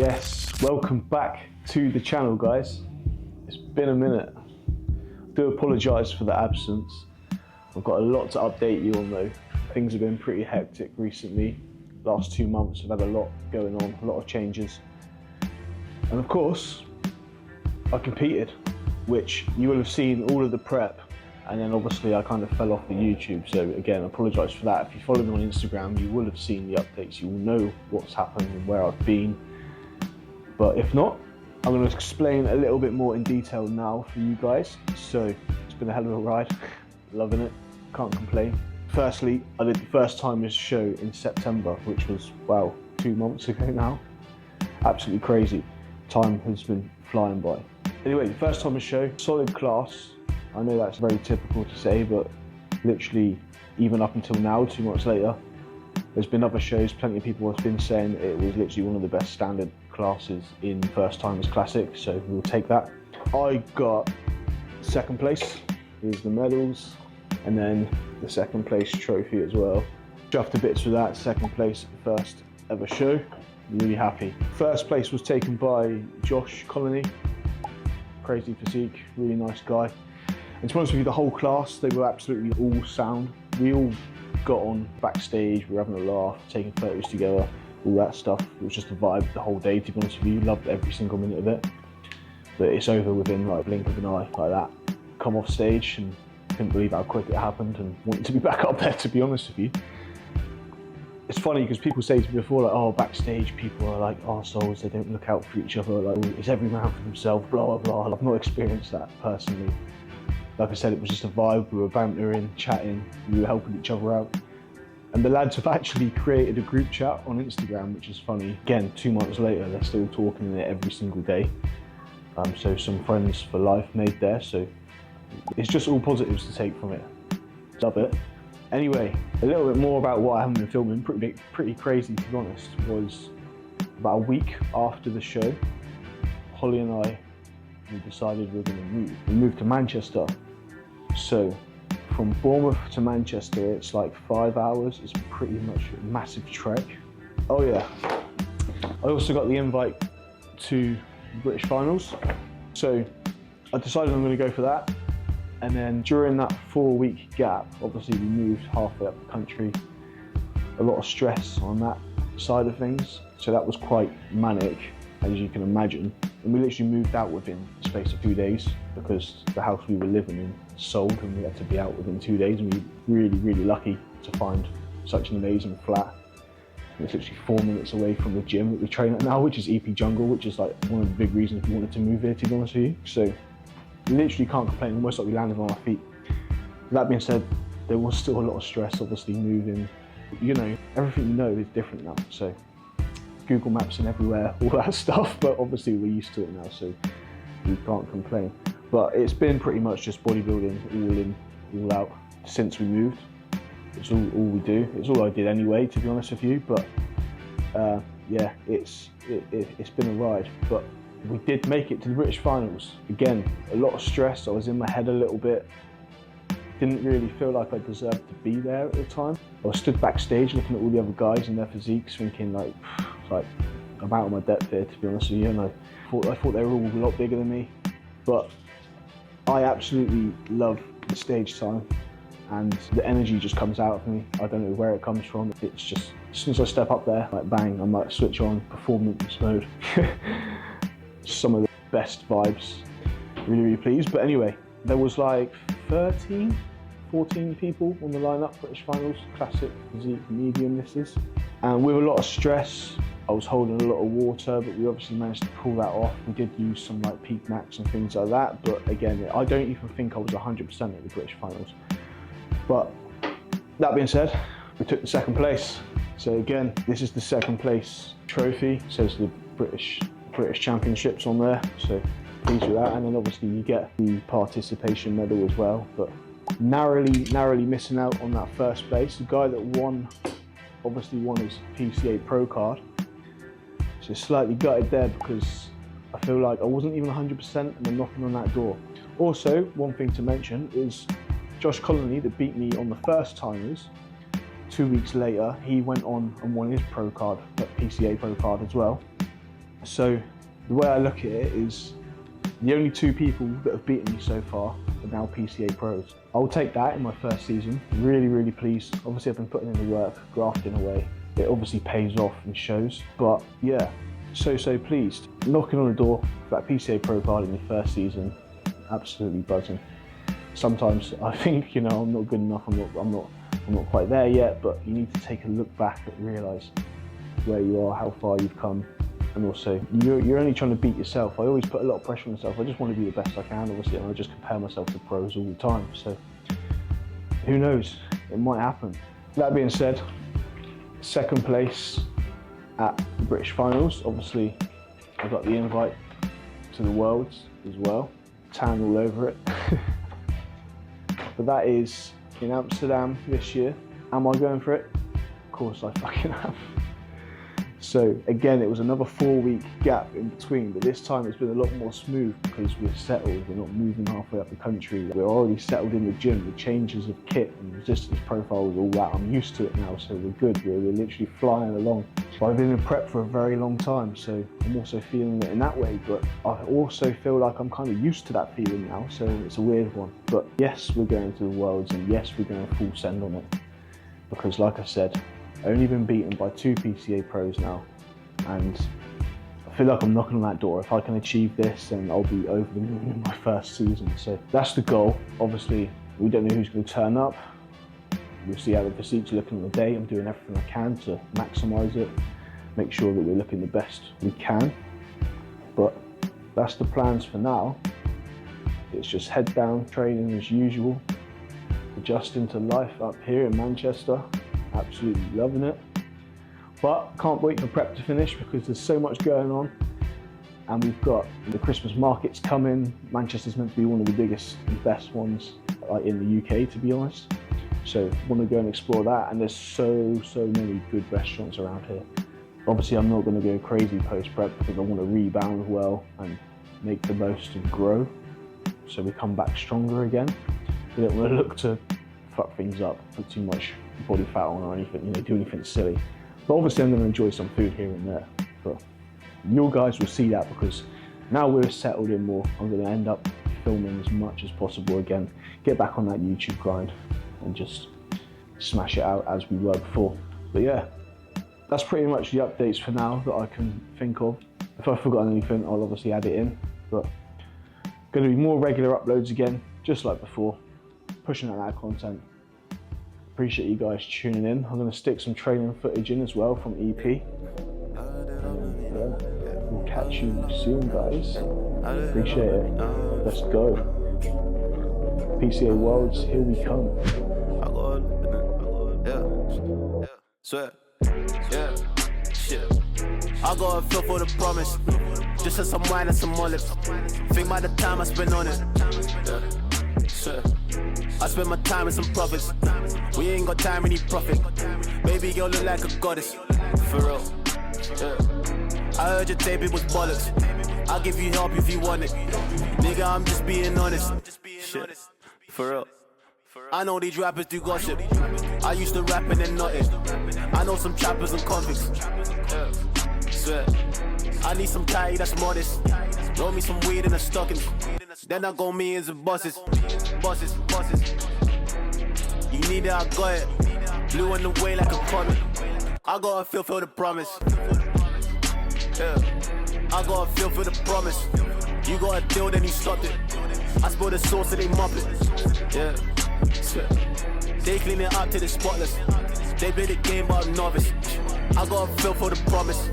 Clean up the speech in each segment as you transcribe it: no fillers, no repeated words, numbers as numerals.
Yes, welcome back to the channel, guys. It's been a minute. I do apologise for the absence. I've got a lot to update you on though. Things have been pretty hectic recently. Last 2 months I've had a lot going on, a lot of changes. And of course, I competed, which you will have seen all of the prep. And then obviously I kind of fell off the YouTube. So again, I apologise for that. If you follow me on Instagram, you will have seen the updates. You will know what's happened and where I've been. But if not, I'm going to explain a little bit more in detail now for you guys. So it's been a hell of a ride, loving it, can't complain. Firstly, I did the first timers show in September, which was, wow, 2 months ago now. Absolutely crazy. Time has been flying by. Anyway, the first timers show, solid class. I know that's very typical to say, but literally even up until now, 2 months later, there's been other shows, plenty of people have been saying it was literally one of the best standard classes in First Timers Classic, so we'll take that. I got second place, here's the medals, and then the second place trophy as well. Chuffed to bits for that, second place at the first ever show, really happy. First place was taken by Josh Colony, crazy physique, really nice guy. And to be honest with you, the whole class, they were absolutely all sound. We all got on backstage, we were having a laugh, taking photos together, all that stuff. It was just a vibe the whole day, to be honest with you. Loved every single minute of it. But it's over within like a blink of an eye, like that. Come off stage and couldn't believe how quick it happened and wanted to be back up there, to be honest with you. It's funny because people say to me before, like, oh, backstage people are like arseholes, they don't look out for each other, like, it's every man for himself, blah, blah, blah. I've not experienced that personally. Like I said, it was just a vibe, we were bantering, chatting, we were helping each other out. And the lads have actually created a group chat on Instagram, which is funny. Again, 2 months later, they're still talking in it every single day. So some friends for life made there, so it's just all positives to take from it. Love it. Anyway, a little bit more about what I haven't been filming, pretty crazy to be honest, was about a week after the show, Holly and I, we decided we're gonna move. We moved to Manchester. So from Bournemouth to Manchester, it's like 5 hours. It's pretty much a massive trek. Oh yeah, I also got the invite to the British Finals. So I decided I'm gonna go for that. And then during that 4-week gap, obviously we moved halfway up the country. A lot of stress on that side of things. So that was quite manic, as you can imagine. And we literally moved out within the space of 2 days because the house we were living in sold and we had to be out within 2 days. And we were really, really lucky to find such an amazing flat. And it's literally 4 minutes away from the gym that we train at now, which is EP Jungle, which is like one of the big reasons we wanted to move here, to be honest with you. So we literally can't complain, almost like we landed on our feet. That being said, there was still a lot of stress, obviously moving. You know, everything you know is different now. So Google Maps and everywhere, all that stuff, but obviously we're used to it now, so we can't complain. But it's been pretty much just bodybuilding, all in, all out, since we moved. It's all we do. It's all I did anyway, to be honest with you, but yeah, it's been a ride. But we did make it to the British Finals. Again, a lot of stress, I was in my head a little bit. Didn't really feel like I deserved to be there at the time. I was stood backstage looking at all the other guys and their physiques, thinking like I'm out of my depth here, to be honest with you. And I thought they were all a lot bigger than me. But I absolutely love the stage time and the energy just comes out of me. I don't know where it comes from. It's just, as soon as I step up there, like bang, I'm like switch on performance mode. Some of the best vibes, really, really pleased. But anyway, there was like 14 people on the lineup, British Finals, classic, physique, medium this is. And with a lot of stress, I was holding a lot of water, but we obviously managed to pull that off. We did use some like peak max and things like that, but again, I don't even think I was 100% at the British Finals. But that being said, we took the second place. So again, this is the second place trophy. It says the British Championships on there, so pleased with that. And then obviously you get the participation medal as well, but narrowly missing out on that first place. The guy that won, obviously won his PCA Pro card. So slightly gutted there because I feel like I wasn't even 100% and I'm knocking on that door. Also, one thing to mention is Josh Colony, that beat me on the first timers, 2 weeks later, he went on and won his pro card, that PCA Pro card as well. So the way I look at it is the only 2 people that have beaten me so far are now PCA pros. I'll take that in my first season. Really, really pleased. Obviously I've been putting in the work, grafting away. It obviously pays off and shows, but yeah, so pleased. Knocking on the door for that PCA pro card in your first season, absolutely buzzing. Sometimes I think, you know, I'm not good enough, I'm not quite there yet, but you need to take a look back and realise where you are, how far you've come, and also you're only trying to beat yourself. I always put a lot of pressure on myself. I just want to be the best I can, obviously, and I just compare myself to pros all the time. So who knows, it might happen. That being said, second place at the British Finals. Obviously, I got the invite to the Worlds as well. Tan all over it. But that is in Amsterdam this year. Am I going for it? Of course I fucking am. So again, it was another 4-week gap in between, but this time it's been a lot more smooth because we're settled. We're not moving halfway up the country. We're already settled in the gym. The changes of kit and resistance profiles, all that, I'm used to it now, so we're good. We're literally flying along. But I've been in prep for a very long time, so I'm also feeling it in that way, but I also feel like I'm kind of used to that feeling now, so it's a weird one. But yes, we're going to the Worlds, and yes, we're going full send on it. Because like I said, only been beaten by 2 PCA pros now, and I feel like I'm knocking on that door. If I can achieve this, then I'll be over the moon in my first season. So that's the goal. Obviously, we don't know who's going to turn up. We'll see how the physique's looking on the day. I'm doing everything I can to maximise it, make sure that we're looking the best we can. But that's the plans for now. It's just head down, training as usual, adjusting to life up here in Manchester. Absolutely loving it, but can't wait for prep to finish because there's so much going on, and we've got the Christmas markets coming. Manchester's meant to be one of the biggest and best ones in the UK, to be honest, so want to go and explore that, and there's so many good restaurants around here. Obviously I'm not going to go crazy post prep because I want to rebound well and make the most and grow so we come back stronger again. We don't want to look to fuck things up, put too much body fat on or anything, you know, do anything silly. But obviously I'm going to enjoy some food here and there. But you guys will see that because now we're settled in more. I'm going to end up filming as much as possible again, get back on that YouTube grind and just smash it out as we were before. But yeah, that's pretty much the updates for now that I can think of. If I've forgotten anything, I'll obviously add it in. But going to be more regular uploads again, just like before, pushing out that content. Appreciate you guys tuning in. I'm going to stick some training footage in as well from EP. We'll catch you soon, guys. Appreciate it. Let's go. PCA Worlds, here we come. I got a feel for the promise. Just as some wine and some olives. Think about the time I spent on it. I spend my time with some profits. We ain't got time, we need profit. Baby girl look like a goddess. For real. I heard your tape, it was bollocks. I'll give you help if you want it. Nigga, I'm just being honest. Shit. For real. I know these rappers do gossip. I used to rap and then not it. I know some trappers and convicts. Swear. I need some tie that's modest. Roll me some weed in a stocking. Then I go millions of bosses. Bosses. You need it, I got it. Blew on the way like a comet. I got a feel for the promise. Yeah. I got a feel for the promise. You got a deal, then you stopped it. I spill the sauce and they mop it. Yeah. They clean it up till it's spotless. They play the game but I'm novice. I got a feel for the promise.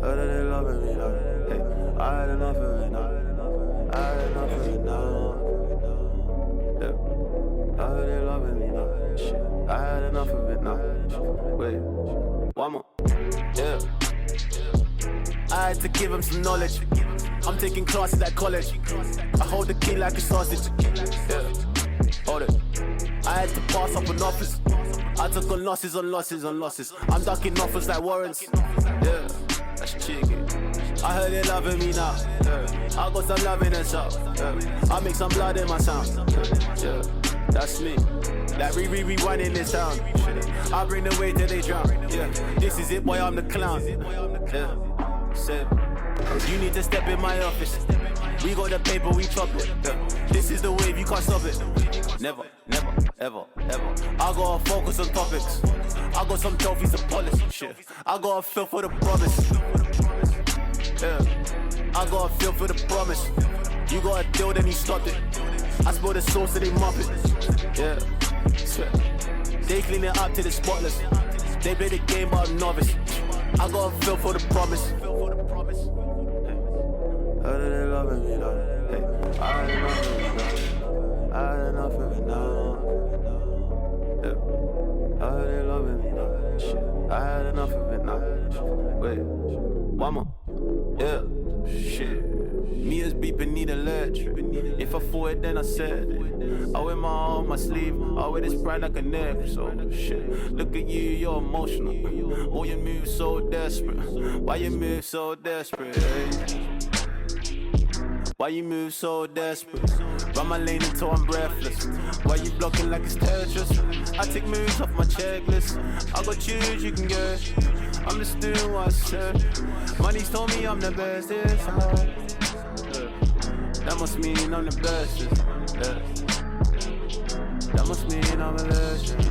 Oh, they loving me now. Hey, I had enough of it now. I had enough of it now. Yeah. Oh, they loving me now. Shit, I had enough of it now. Wait, one more. Yeah. I had to give him some knowledge. I'm taking classes at college. I hold the key like a sausage. Yeah. Hold it. I had to pass up on offers. I took on losses on losses on losses. I'm ducking offers like warrants. Yeah. That's cheeky. I heard they loving me now. Yeah. I got some love in the south. Yeah. I make some blood in my sound. Yeah. That's me. Like rewind in this town. I bring the weight till they drown. Yeah. This is it, boy. I'm the clown. Yeah, say. You need to step in my office. We got the paper, we chop it. Yeah. This is the wave, you can't stop it. Never, never, ever, ever. I gotta focus on topics. I got some trophies to polish. Shit. I gotta feel for the promise. Yeah. I gotta feel for the promise. You got a deal, then you stopped it. I spill the sauce, so they mop it. Yeah. They clean it up till it's spotless. They play the game, but I'm novice. I gotta feel for the promise. How do they loving me though? Hey, I had enough of it now. I had enough of it now. Yeah. How do they loving me though? Shit. I had enough of it now. Wait, one more. Yeah. Shit. Meters beeping, need electric. If I thought it, then I said it. I wear my heart on my sleeve. I wear this pride like a necklace. So shit. Look at you, you're emotional. Oh, you move so desperate. Why you move so desperate? Hey? Why you move so desperate? Run my lane until I'm breathless. Why you blocking like it's Tetris? I take moves off my checklist. I got choose, you can get. I'm just doing what I said. Money's told me I'm the best. That must mean I'm the best. That must mean I'm a legend.